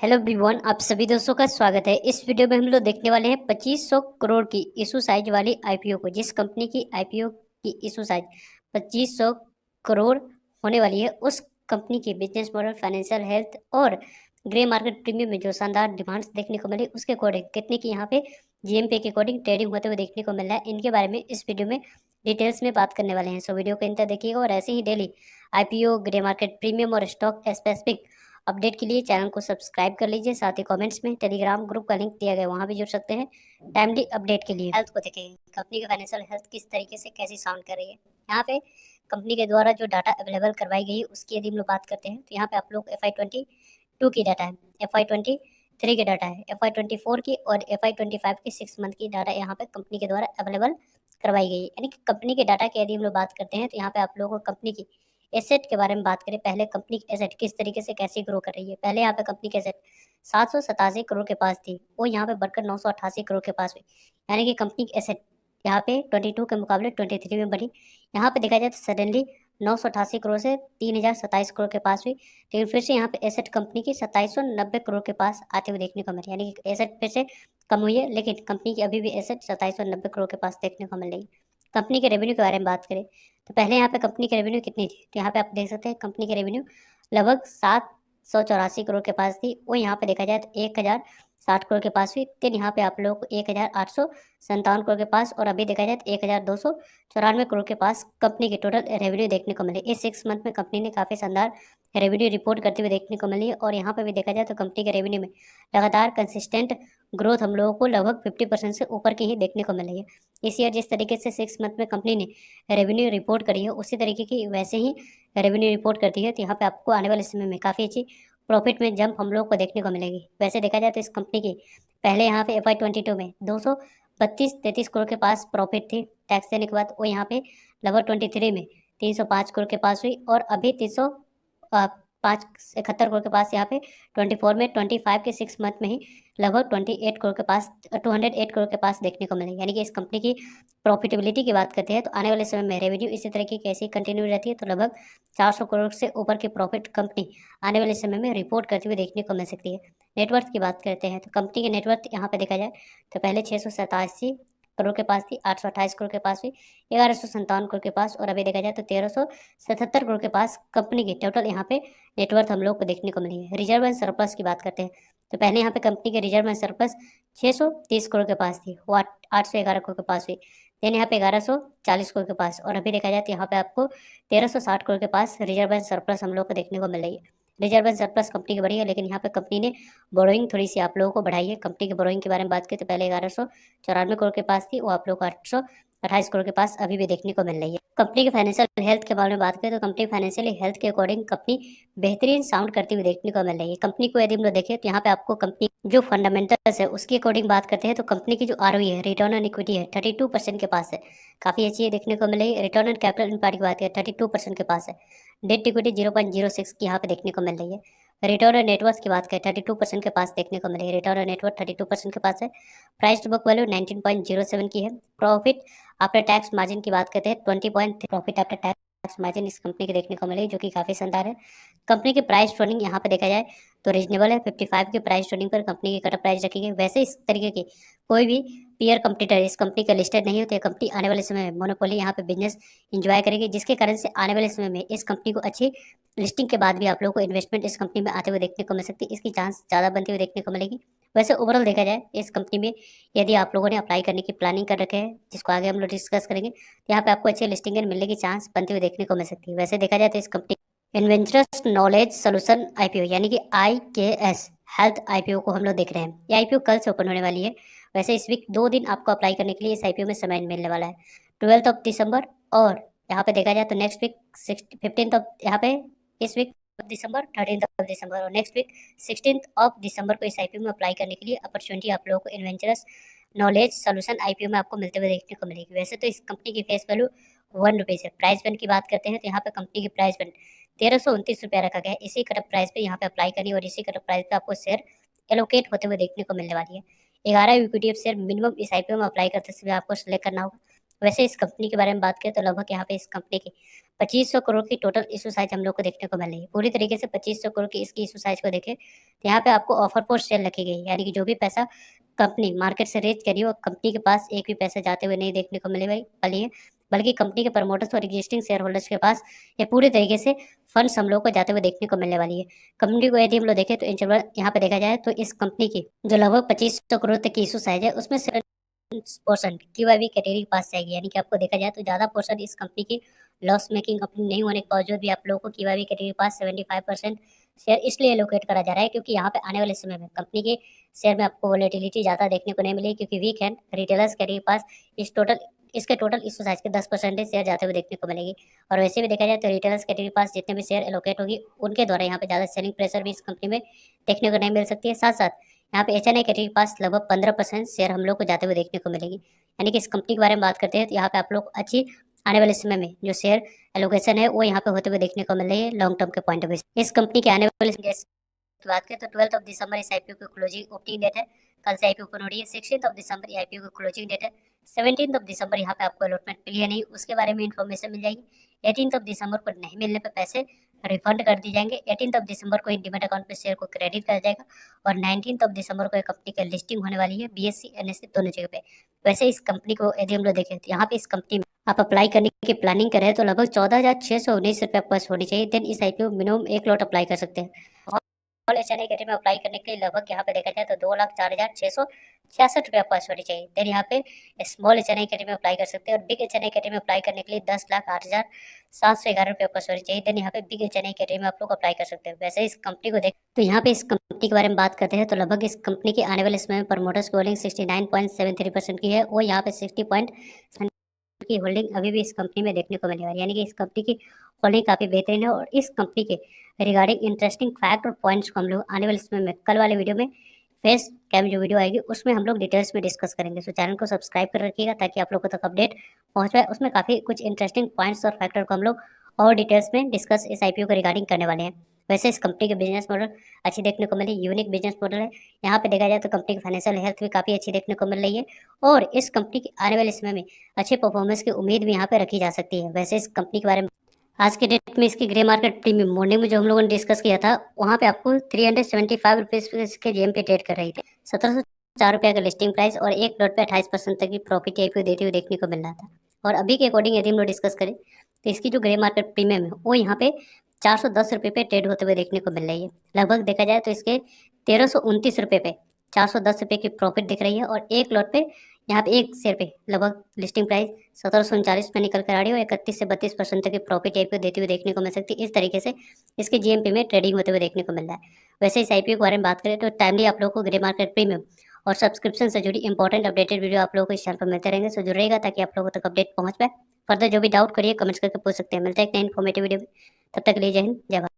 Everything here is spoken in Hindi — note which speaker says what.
Speaker 1: हेलो एवरीवन, आप सभी दोस्तों का स्वागत है। इस वीडियो में हम लोग देखने वाले हैं 2500 करोड़ की इशू साइज वाली आईपीओ को। जिस कंपनी की आईपीओ की इशू साइज 2500 करोड़ होने वाली है, उस कंपनी के बिजनेस मॉडल, फाइनेंशियल हेल्थ और ग्रे मार्केट प्रीमियम में जो शानदार डिमांड्स देखने को मिली, उसके अकॉर्डिंग कितने की यहाँ पे जीएमपी के अकॉर्डिंग ट्रेडिंग होते हुए देखने को मिल रहा है, इनके बारे में इस वीडियो में डिटेल्स में बात करने वाले हैं। सो वीडियो को अंत तक देखिएगा और ऐसे ही daily IPO, grey market premium और स्टॉक स्पेसिफिक अपडेट के लिए चैनल को सब्सक्राइब कर लीजिए। साथ ही कमेंट्स में टेलीग्राम ग्रुप का लिंक दिया गया, वहां भी जुड़ सकते हैं टाइमली अपडेट के लिए। हेल्थ को देखें, कंपनी का फाइनेंशियल हेल्थ किस तरीके से कैसी साउंड कर रही है। यहाँ पे कंपनी के द्वारा जो डाटा अवेलेबल करवाई गई है, उसकी यदि हम लोग बात करते हैं तो यहाँ पे आप लोग FY22 की डाटा है, FY23 की डाटा है, FY24 की और FY25 की 6 मंथ की डाटा यहाँ पे कंपनी के द्वारा अवेलेबल करवाई गई है। यानी कि कंपनी के डाटा की यदि हम लोग बात करते हैं तो यहाँ पे आप लोगों को कंपनी की एसेट के बारे में बात करें। पहले कंपनी की एसेट किस तरीके से कैसे ग्रो कर रही है। पहले यहाँ पे कंपनी की एसेट 787 करोड़ के पास थी, वो यहाँ पे बढ़कर 988 करोड़ के पास हुई। यानी कि कंपनी की एसेट यहाँ पे 22 के मुकाबले 23 में बढ़ी। यहाँ पे देखा जाए तो सडनली 988 करोड़ से 3027 करोड़ के पास हुई, लेकिन फिर से यहाँ पे एसेट कंपनी की 2790 करोड़ के पास आते हुए देखने को मिली। यानी कि एसेट फिर से कम हुई है, लेकिन कंपनी की अभी भी एसेट 2790 करोड़ के पास देखने को मिल रही है। कंपनी के रेवेन्यू के बारे में बात करें तो पहले यहाँ पे कंपनी की रेवेन्यू कितनी थी, तो यहाँ पे आप देख सकते हैं कंपनी की रेवेन्यू लगभग 784 करोड़ के पास थी। वो यहाँ पे देखा जाए तो 1060 करोड़ के पास हुई। फिर यहाँ पे आप लोगों को 1857 करोड़ के पास, और अभी देखा जाए तो 1294 करोड़ के पास कंपनी की टोटल रेवेन्यू देखने को मिली। इस 6 मंथ में कंपनी ने काफ़ी शानदार रेवेन्यू रिपोर्ट करते हुए देखने को मिली है। और यहाँ पे भी देखा जाए तो कंपनी के रेवेन्यू में लगातार कंसिस्टेंट ग्रोथ हम लोगों को लगभग 50% से ऊपर की ही देखने को मिल रही है। इस ईयर जिस तरीके से 6 मंथ में कंपनी ने रेवेन्यू रिपोर्ट करी है, उसी तरीके की वैसे ही रेवेन्यू रिपोर्ट करती है, तो यहाँ पे आपको आने वाले समय में काफ़ी अच्छी प्रॉफिट में जंप हम लोग को देखने को मिलेगी। वैसे देखा जाए तो इस कंपनी की पहले यहाँ पे FY22 में 232-33 करोड़ के पास प्रॉफिट थी टैक्स देने के बाद। वो यहाँ पे लगभग 23 में 305 करोड़ के पास हुई, और अभी 305-71 करोड़ के पास यहाँ पे 24 में 25 के 6 मंथ में ही लगभग 208 करोड़ के पास देखने को मिलेगी। यानी कि इस कंपनी की प्रॉफिटेबिलिटी की बात करते हैं तो आने वाले समय में रेवेन्यू इसी तरह की कैसी कंटिन्यू रहती है तो लगभग 400 करोड़ से ऊपर की प्रॉफिट कंपनी आने वाले समय में रिपोर्ट करते हुए देखने को मिल सकती है। नेटवर्थ की बात करते हैं तो कंपनी के नेटवर्थ यहाँ पे देखा जाए तो पहले 687 करोड़ के पास थी, 828 करोड़ के पास हुई, 1157 करोड़ के पास, और अभी देखा जाए तो 1377 करोड़ के पास कंपनी की टोटल यहाँ पे नेटवर्थ हम लोग को देखने को मिली है। रिजर्व एंड सरप्लस की बात करते हैं तो पहले यहाँ पे कंपनी के रिजर्व एंड सरप्लस 630 करोड़ के पास थी, वो 811 करोड़ के पास हुई। देन यहाँ पे 1140 करोड़ के पास, और अभी देखा जाए तो यहाँ पे आपको 1360 करोड़ के पास रिजर्व एंड सरप्लस हम लोग को देखने को मिल रही है। रिजर्व एंड सरप्लस कंपनी की बढ़ी है, लेकिन यहाँ पे कंपनी ने बोरोइंग थोड़ी सी आप लोगों को बढ़ाई है। कंपनी की बोरोइंग के बारे में बात करें तो पहले 1194 करोड़ के पास थी, वो आप लोग को 828 करोड़ के पास अभी भी देखने को मिल रही है। कंपनी के फाइनेंशियल हेल्थ के बारे में बात करें तो कंपनी फाइनेंशियल हेल्थ के अकॉर्डिंग कंपनी बेहतरीन साउंड करती हुई देखने को मिल रही है। कंपनी को यदि हम लोग देखें तो यहाँ पे आपको कंपनी जो फंडामेंटल्स है उसके अकॉर्डिंग बात करते हैं तो कंपनी की जो ROE है, रिटर्न ऑन इक्विटी है, 32% के पास है, काफी अच्छी है देखने को मिल रही है। रिटर्न ऑन कैपिटल एम्प्लॉयड की बात करें 32% के पास है। डेट इक्विटी 0.06 की यहाँ पे देखने को मिल रही है। रिटर्न ऑन नेटवर्थ की बात करें 32% के पास देखने को मिलेगी। रिटर्न ऑन नेटवर्थ 32% के पास है। प्राइस टू बुक वैल्यू 19.07 की है। प्रॉफिट आफ्टर टैक्स मार्जिन की बात करते हैं 20.3 प्रॉफिट आफ्टर टैक्स मार्जिन इस कंपनी की देखने को मिलेगी, जो कि काफी शानदार है। कंपनी की प्राइस ट्रेडिंग यहाँ पे देखा जाए तो रीजनेबल है। 55 की प्राइस ट्रेडिंग पर कंपनी की कटअप प्राइस रखी गई। वैसे इस तरीके की कोई भी पीयर कंपटीटर इस कंपनी का लिस्टेड नहीं होते। कंपनी आने वाले समय में मोनोपोली यहाँ पे बिजनेस इंजॉय करेगी, जिसके कारण से आने वाले समय में इस कंपनी को अच्छी लिस्टिंग के बाद भी आप लोगों को इन्वेस्टमेंट इस कंपनी में आते हुए देखने को मिल सकती है। इसकी चांस ज़्यादा बनती हुई देखने को मिलेगी। वैसे ओवरऑल देखा जाए इस कंपनी में यदि आप लोगों ने अप्लाई करने की प्लानिंग कर रखे हैं, जिसको आगे हम लोग डिस्कस करेंगे, तो यहाँ पे आपको अच्छी लिस्टिंग मिलने की चांस बनती हुई देखने को मिल सकती है। वैसे देखा जाए तो इस कंपनी इन्वेंचरस नॉलेज सोल्यूशन IPO यानी कि IKS हेल्थ IPO को हम लोग देख रहे हैं। ये IPO कल से ओपन होने वाली है। वैसे इस वीक 2 दिन आपको अप्लाई करने के लिए इस IPO में समय मिलने वाला है, 12 दिसंबर, और यहाँ पे देखा जाए तो नेक्स्ट वीक 15 यहाँ पे इस वीक दिसंबर, 13 दिसंबर, और नेक्स्ट वीक 16 दिसंबर को इस IPO में अप्लाई करने के लिए अपॉर्चुनिटी आप लोगों को इन्वेंचरस नॉलेज सोल्यूशन IPO में आपको मिलते हुए देखने को मिलेगी। वैसे तो इस कंपनी की फेस वैल्यू ₹1 है। प्राइस बैंड की बात करते हैं तो यहाँ पे कंपनी की प्राइस बैंड 1329 रुपया रखा गया है। इसी कटअप प्राइस पे यहाँ पे अप्लाई करनी और इसी कटअप प्राइस पे आपको शेयर एलोकेट होते हुए देखने को मिलने वाली है। 11 इक्विटी शेयर मिनिमम इस IPO में अप्लाई करते समय आपको सेलेक्ट करना होगा। वैसे इस कंपनी के बारे में बात करें तो लगभग यहाँ पे इस कंपनी की 2500 करोड़ की टोटल इशू साइज हम लोग को देखने को मिल रही है। पूरी तरीके से 2500 करोड़ की इसकी इशू साइज को देखें तो यहाँ पे आपको ऑफर फॉर सेल रखी गई, यानी कि जो भी पैसा कंपनी मार्केट से रेज करी वो कंपनी के पास एक भी पैसा जाते हुए नहीं देखने को मिले है, बल्कि कंपनी के प्रमोटर्स और एग्जिस्टिंग शेयर होल्डर्स के पास ये पूरी तरीके से फंड्स हम लोग को जाते हुए देखने को मिलने वाली है। कंपनी को यदि हम लोग देखें तो इन यहाँ पे देखा जाए तो इस कंपनी की जो लगभग 2500 करोड़ तक की इशू साइज है उसमें पोर्शन QIB कैटेगरी के पास जाएगी, यानी कि आपको देखा जाए तो ज़्यादा पोर्शन इस कंपनी की लॉस मेकिंग कंपनी नहीं होने के बावजूद भी आप लोगों को QIB कैटेगरी के पास 75% शेयर इसलिए एलोकेट करा जा रहा है क्योंकि यहाँ पे आने वाले समय में कंपनी के शेयर में आपको वोलेटिलिटी ज़्यादा देखने को नहीं मिलेगी, क्योंकि वीक एंड रिटेलर्स कैटेगरी के पास इसके टोटल इशू साइज के 10% शेयर जाते हुए देखने को मिलेगी। और वैसे भी देखा जाए तो रिटेलर्स कैटेगरी के पास जितने भी शेयर एलोकेट होगी उनके द्वारा यहाँ पे ज़्यादा सेलिंग प्रेशर भी इस कंपनी में देखने को नहीं मिल सकती है। साथ साथ यहाँ पे HNI कैटेगरी के पास लगभग 15% शेयर हम लोग को जाते हुए देखने को मिलेगी। यानी कि इस कंपनी के बारे में बात करते हैं तो यहाँ पे आप लोग अच्छी आने वाले समय में जो शेयर एलोकेशन है वो यहाँ पे होते हुए देखने को मिल रही है लॉन्ग टर्म के पॉइंट ऑफ व्यू। इस कंपनी के आने वाले की बात करें तो 12 दिसंबर इस IPO की क्लोजिंग ओपनिंग डेट है। कल से IPO ओपन हो रही है। 16 दिसंबर IPO की क्लोजिंग डेट है। 17 दिसंबर यहाँ पे आपको अलॉटमेंट मिली है नहीं, उसके बारे में इन्फॉर्मेशन मिल जाएगी। 18 दिसंबर को नहीं मिलने पे पैसे रिफंड कर दी जाएंगे। 18 दिसंबर को डीमैट अकाउंट पे शेयर को क्रेडिट कर जाएगा और 19 दिसंबर को कंपनी की लिस्टिंग होने वाली है BSE NSE दोनों जगह पे। वैसे इस कंपनी को यदि हम लोग देखें तो यहाँ पे इस कंपनी में आप अप्लाई करने की प्लानिंग करें तो लगभग 14,619 रुपये आपके पास होनी चाहिए। देन इस IPO मिनिमम 1 लॉट अप्लाई कर सकते हैं। स्मॉल HNI कैटेगरी में अप्लाई करने के लिए लगभग यहाँ पे देखा जाए तो 2,04,666 रुपये पास होनी चाहिए। देन यहाँ पे स्मॉल HNI कैटेगरी में अप्लाई कर सकते हैं और बिग HNI कैटेगरी में अप्लाई करने के लिए 10,08,711 रुपये पास होनी चाहिए। देन यहाँ पे बिग HNI कैटेगरी में आप लोग अप्लाई कर सकते हैं। वैसे इस कंपनी को देख तो यहाँ पे इस कंपनी के बारे में बात करते हैं तो लगभग इस कंपनी के आने वाले समय में प्रमोटर्स की होल्डिंग 69.73% की है और यहाँ पे 60 की होल्डिंग अभी भी इस कंपनी में देखने को मिलने वाली है। यानी कि इस कंपनी की होल्डिंग काफ़ी बेहतरीन है और इस कंपनी के रिगार्डिंग इंटरेस्टिंग फैक्ट और पॉइंट्स को हम लोग आने वाले समय में कल वाले वीडियो में फेस कैम जो वीडियो आएगी उसमें हम लोग डिटेल्स में डिस्कस करेंगे। सो चैनल को सब्सक्राइब कर रखिएगा ताकि आप लोगों तक अपडेट पहुंच पाए। उसमें काफ़ी कुछ इंटरेस्टिंग पॉइंट्स और फैक्टर को हम लोग और डिटेल्स में डिस्कस इस IPO के रिगार्डिंग करने वाले हैं। वैसे इस कंपनी के बिजनेस मॉडल अच्छी देखने को मिली, यूनिक बिजनेस मॉडल है। यहाँ पे देखा जाए तो कंपनी की फाइनेंशियल हेल्थ भी काफ़ी अच्छी देखने को मिल रही है और इस कंपनी के आने वाले समय में अच्छे परफॉर्मेंस की उम्मीद भी यहाँ पे रखी जा सकती है। वैसे इस कंपनी के बारे में आज के डेट में इसकी ग्रे मार्केट प्रीमियम मॉर्निंग में जो हम लोगों ने डिस्कस किया था वहाँ पे आपको 375 रुपीज़ के GM पे ट्रेड कर रही थी। 1704 रुपये का लिस्टिंग प्राइस और एक लॉट पे 28% तक की प्रॉफिट IPO देते हुए देखने को मिल रहा था। और अभी के अकॉर्डिंग यदि हम लोग डिस्कस करें तो इसकी जो ग्रे मार्केट प्रीमियम है वो यहाँ पे 410 रुपये पे ट्रेड होते हुए देखने को मिल रही है। लगभग देखा जाए तो इसके 1329 रुपये पे 410 रुपये की प्रॉफिट दिख रही है और एक लॉट पे यहाँ पे एक शेयर पे लगभग लिस्टिंग प्राइस 1739 में निकल कर आ रही है और 31 से 32% तक की प्रॉफिट IPO देते हुए देखने को मिल सकती है। इस तरीके से इसके GMP में ट्रेडिंग होते हुए देखने को मिल रहा है। वैसे इस IPO के बारे में बात करें तो टाइमली आप लोगों को ग्रे मार्केट प्रीमियम और सब्सक्रिप्शन से जुड़ी इंपॉर्टेंट अपडेटेड वीडियो आप लोगों को इस चैनल पर मिलते रहेंगे। सो जुड़ेगा ताकि आप लोगों तक अपडेट पहुंच पाए। फर्दर जो भी डाउट करिए कमेंट्स करके पूछ सकते हैं। मिलते हैं एक नई इन्फॉर्मेटिव वीडियो में, तब तक के लिए जय हिंद जय भारत।